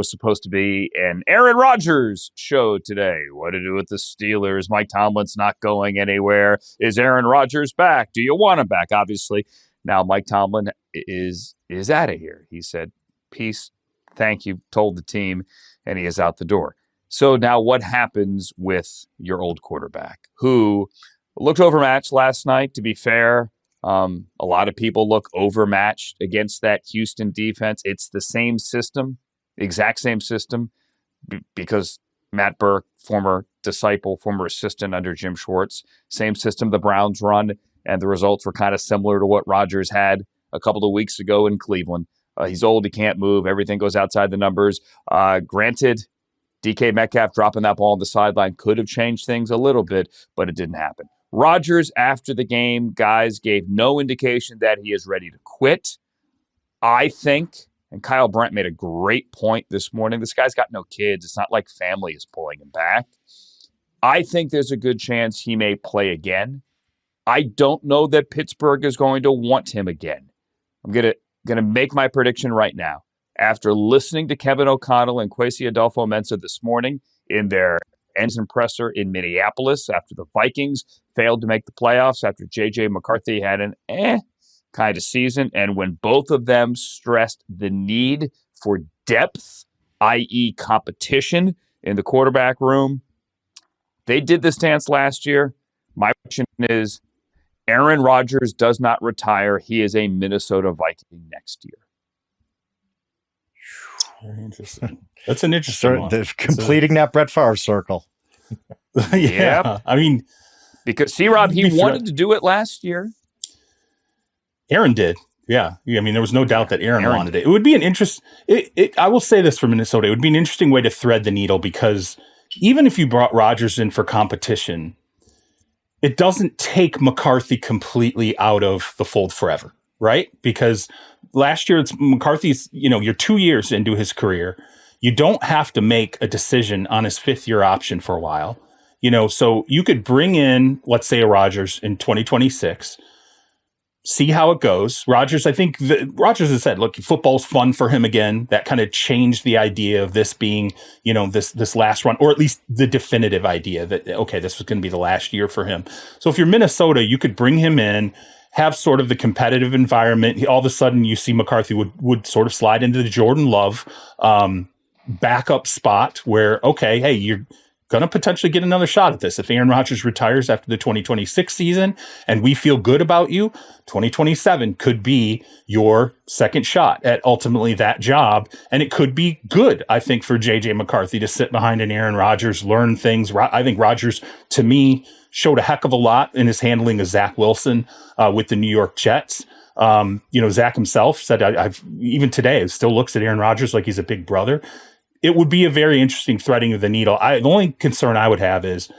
was supposed to be an Aaron Rodgers show today. What to do with the Steelers? Mike Tomlin's not going anywhere. Is Aaron Rodgers back? Do you want him back? Obviously, now Mike Tomlin is out of here. He said, peace, thank you, told the team, and he is out the door. So now what happens with your old quarterback who looked overmatched last night, to be fair? A lot of people look overmatched against that Houston defense. It's the same system, exact same system, because Matt Burke, former disciple, former assistant under Jim Schwartz, same system the Browns run, and the results were kind of similar to what Rodgers had a couple of weeks ago in Cleveland. He's old, he can't move, everything goes outside the numbers. Granted, DK Metcalf dropping that ball on the sideline could have changed things a little bit, but it didn't happen. Rodgers, after the game, guys, gave no indication that he is ready to quit. I think, and Kyle Brandt made a great point this morning, this guy's got no kids. It's not like family is pulling him back. I think there's a good chance he may play again. I don't know that Pittsburgh is going to want him again. I'm going to make my prediction right now. After listening to Kevin O'Connell and Kwesi Adolfo-Mensah this morning in their Ensign presser in Minneapolis after the Vikings failed to make the playoffs, after J.J. McCarthy had an kind of season, and when both of them stressed the need for depth, i.e. competition in the quarterback room, they did this dance last year. My question is, Aaron Rodgers does not retire. He is a Minnesota Viking next year. Very interesting. That's an interesting one. Completing that Brett Favre circle. Yeah. I mean, because C-Rob, he wanted to do it last year. Aaron did. Yeah. I mean, there was no doubt that Aaron wanted it. It would be an interest. I will say this for Minnesota. It would be an interesting way to thread the needle, because even if you brought Rodgers in for competition, it doesn't take McCarthy completely out of the fold forever, right? Because last year, McCarthy's, you're 2 years into his career. You don't have to make a decision on his fifth-year option for a while. So you could bring in, let's say, a Rodgers in 2026, see how it goes. Rodgers, I think Rodgers has said, look, football's fun for him again. That kind of changed the idea of this being, this last run, or at least the definitive idea that, okay, this was going to be the last year for him. So if you're Minnesota, you could bring him in, have sort of the competitive environment. All of a sudden, you see McCarthy would sort of slide into the Jordan Love backup spot where, okay, hey, you're going to potentially get another shot at this. If Aaron Rodgers retires after the 2026 season and we feel good about you, 2027 could be your second shot at ultimately that job. And it could be good, I think, for J.J. McCarthy to sit behind an Aaron Rodgers, learn things. I think Rodgers, to me, showed a heck of a lot in his handling of Zach Wilson with the New York Jets. Zach himself said, I've even today, still looks at Aaron Rodgers like he's a big brother. It would be a very interesting threading of the needle. The only concern I would have is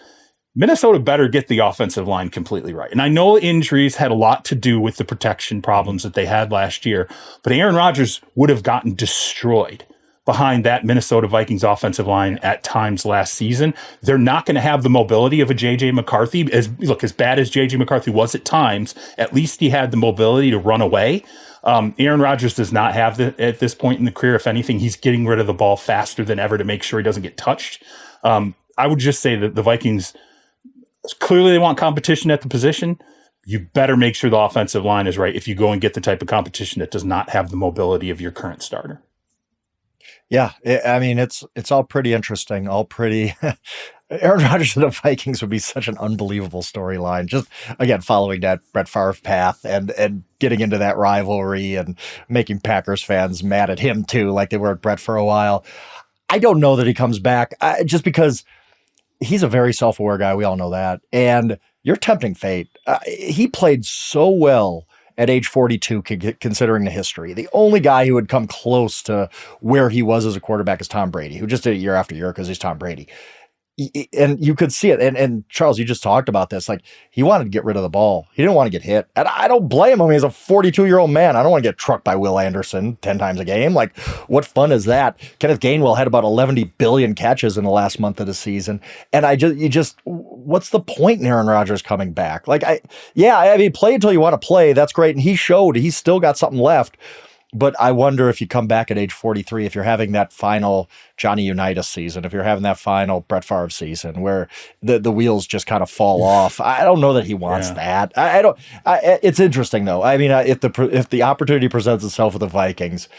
Minnesota better get the offensive line completely right. And I know injuries had a lot to do with the protection problems that they had last year, but Aaron Rodgers would have gotten destroyed behind that Minnesota Vikings offensive line at times last season. They're not going to have the mobility of a J.J. McCarthy. As bad as J.J. McCarthy was at times, at least he had the mobility to run away. Aaron Rodgers does not have that at this point in the career. If anything, he's getting rid of the ball faster than ever to make sure he doesn't get touched. I would just say that the Vikings, clearly they want competition at the position. You better make sure the offensive line is right if you go and get the type of competition that does not have the mobility of your current starter. Yeah, I mean, it's all pretty interesting, all pretty. Aaron Rodgers and the Vikings would be such an unbelievable storyline. Just, again, following that Brett Favre path and getting into that rivalry and making Packers fans mad at him, too, like they were at Brett for a while. I don't know that he comes back, just because he's a very self-aware guy. We all know that. And you're tempting fate. He played so well at age 42, considering the history. The only guy who would come close to where he was as a quarterback is Tom Brady, who just did it year after year because he's Tom Brady. And you could see it. And Charles, you just talked about this. Like, he wanted to get rid of the ball. He didn't want to get hit. And I don't blame him. He's a 42-year-old man. I don't want to get trucked by Will Anderson 10 times a game. Like, what fun is that? Kenneth Gainwell had about 11 billion catches in the last month of the season. And what's the point in Aaron Rodgers coming back? Like, play until you want to play. That's great. And he showed he's still got something left. But I wonder if you come back at age 43, if you're having that final Johnny Unitas season, if you're having that final Brett Favre season where the wheels just kind of fall off. I don't know that he wants that. I don't. It's interesting though. I mean, if the opportunity presents itself with the Vikings,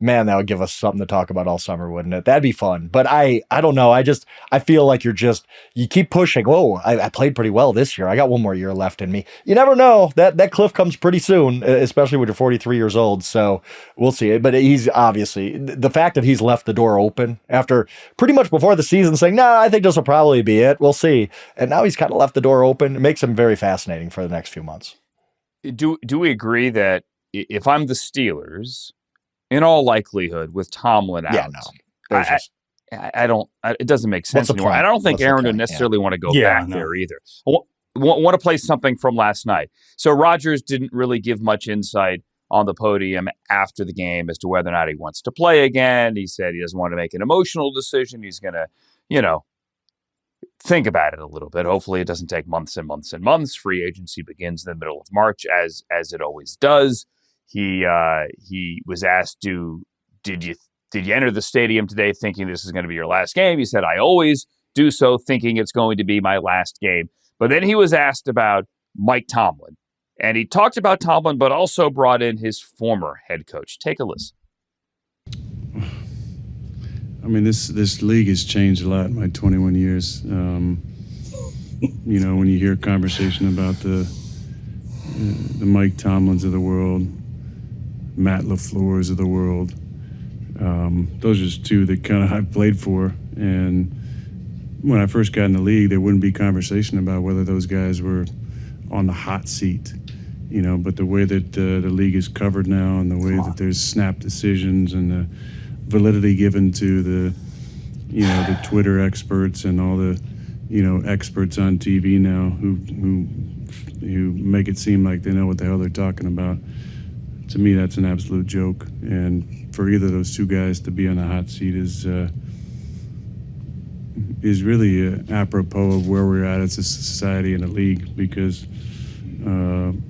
man, that would give us something to talk about all summer, wouldn't it? That'd be fun. But I don't know. I feel like you keep pushing. Whoa, I played pretty well this year. I got one more year left in me. You never know. That cliff comes pretty soon, especially when you're 43 years old. So we'll see. But he's obviously, the fact that he's left the door open after pretty much before the season saying, no, I think this will probably be it. We'll see. And now he's kind of left the door open. It makes him very fascinating for the next few months. Do we agree that if I'm the Steelers, in all likelihood, with Tomlin out, I don't. It doesn't make sense anymore. I don't think Aaron would necessarily want to go back there either. Want to play something from last night. So Rodgers didn't really give much insight on the podium after the game as to whether or not he wants to play again. He said he doesn't want to make an emotional decision. He's going to, think about it a little bit. Hopefully, it doesn't take months and months and months. Free agency begins in the middle of March, as it always does. He was asked, did you enter the stadium today thinking this is going to be your last game? He said, I always do so thinking it's going to be my last game. But then he was asked about Mike Tomlin, and he talked about Tomlin, but also brought in his former head coach. Take a listen. I mean, this league has changed a lot in my 21 years. When you hear conversation about the Mike Tomlins of the world, Matt LaFleur's of the world. Those are just two that kind of I played for. And when I first got in the league, there wouldn't be conversation about whether those guys were on the hot seat. But the way that the league is covered now and the way that there's snap decisions and the validity given to the Twitter experts and all the, experts on TV now who make it seem like they know what the hell they're talking about. To me, that's an absolute joke. And for either of those two guys to be on the hot seat is really apropos of where we're at as a society and a league, because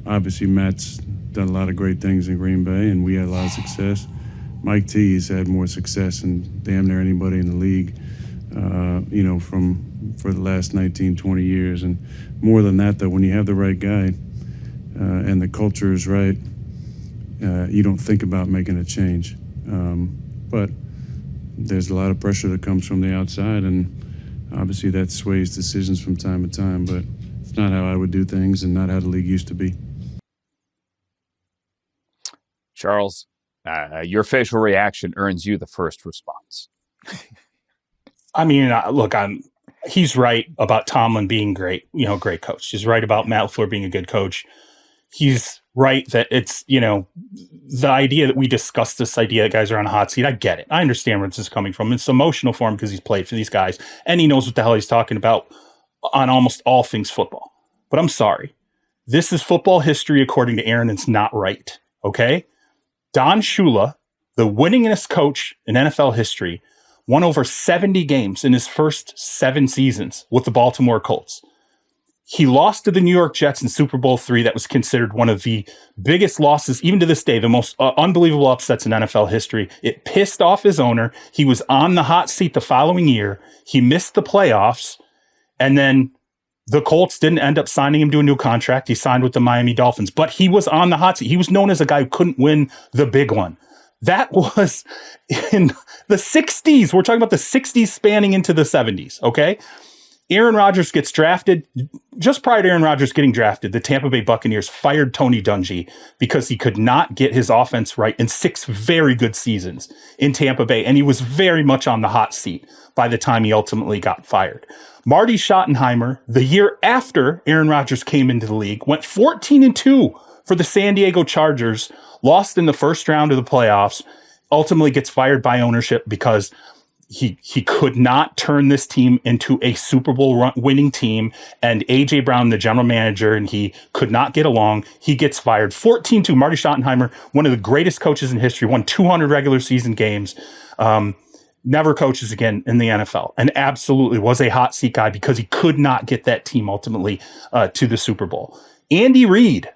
obviously Matt's done a lot of great things in Green Bay and we had a lot of success. Mike T has had more success than damn near anybody in the league, for the last 19, 20 years. And more than that, though, when you have the right guy and the culture is right, you don't think about making a change. But there's a lot of pressure that comes from the outside, and obviously that sways decisions from time to time, but it's not how I would do things and not how the league used to be. Charles, your facial reaction earns you the first response. I mean, look, he's right about Tomlin being great coach. He's right about Matt LaFleur being a good coach. He's right that it's, the idea that we discussed this idea that guys are on a hot seat. I get it. I understand where this is coming from. It's emotional for him because he's played for these guys and he knows what the hell he's talking about on almost all things football. But I'm sorry. This is football history according to Aaron. It's not right. Okay? Don Shula, the winningest coach in NFL history, won over 70 games in his first 7 seasons with the Baltimore Colts. He lost to the New York Jets in Super Bowl III. That was considered one of the biggest losses, even to this day, the most unbelievable upsets in NFL history. It pissed off his owner. He was on the hot seat the following year. He missed the playoffs. And then the Colts didn't end up signing him to a new contract. He signed with the Miami Dolphins. But he was on the hot seat. He was known as a guy who couldn't win the big one. That was in the 60s. We're talking about the 60s spanning into the 70s, okay? Aaron Rodgers gets drafted. Just prior to Aaron Rodgers getting drafted, the Tampa Bay Buccaneers fired Tony Dungy because he could not get his offense right in 6 very good seasons in Tampa Bay, and he was very much on the hot seat by the time he ultimately got fired. Marty Schottenheimer, the year after Aaron Rodgers came into the league, went 14-2 for the San Diego Chargers, lost in the first round of the playoffs, ultimately gets fired by ownership because he could not turn this team into a Super Bowl winning team, and A.J. Brown, the general manager, and he could not get along. He gets fired. 14-2. Marty Schottenheimer, one of the greatest coaches in history, won 200 regular season games, never coaches again in the NFL, and absolutely was a hot seat guy because he could not get that team ultimately to the Super Bowl. Andy Reid,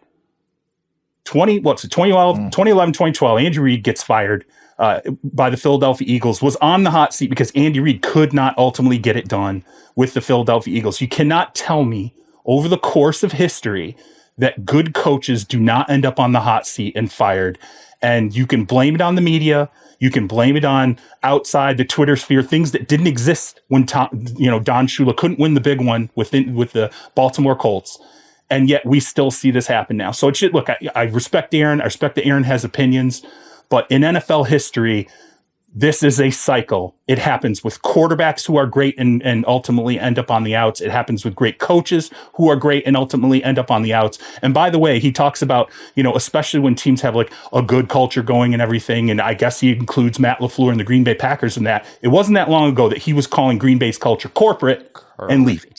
2012, Andy Reid gets fired by the Philadelphia Eagles, was on the hot seat because Andy Reid could not ultimately get it done with the Philadelphia Eagles. You cannot tell me over the course of history that good coaches do not end up on the hot seat and fired. And you can blame it on the media. You can blame it on outside the Twitter sphere, things that didn't exist when Don Shula couldn't win the big one with the Baltimore Colts. And yet we still see this happen now. So it should look, I respect Aaron. I respect that Aaron has opinions, but in NFL history, this is a cycle. It happens with quarterbacks who are great and ultimately end up on the outs. It happens with great coaches who are great and ultimately end up on the outs. And by the way, he talks about, especially when teams have like a good culture going and everything. And I guess he includes Matt LaFleur and the Green Bay Packers in that. It wasn't that long ago that he was calling Green Bay's culture corporate and leaving.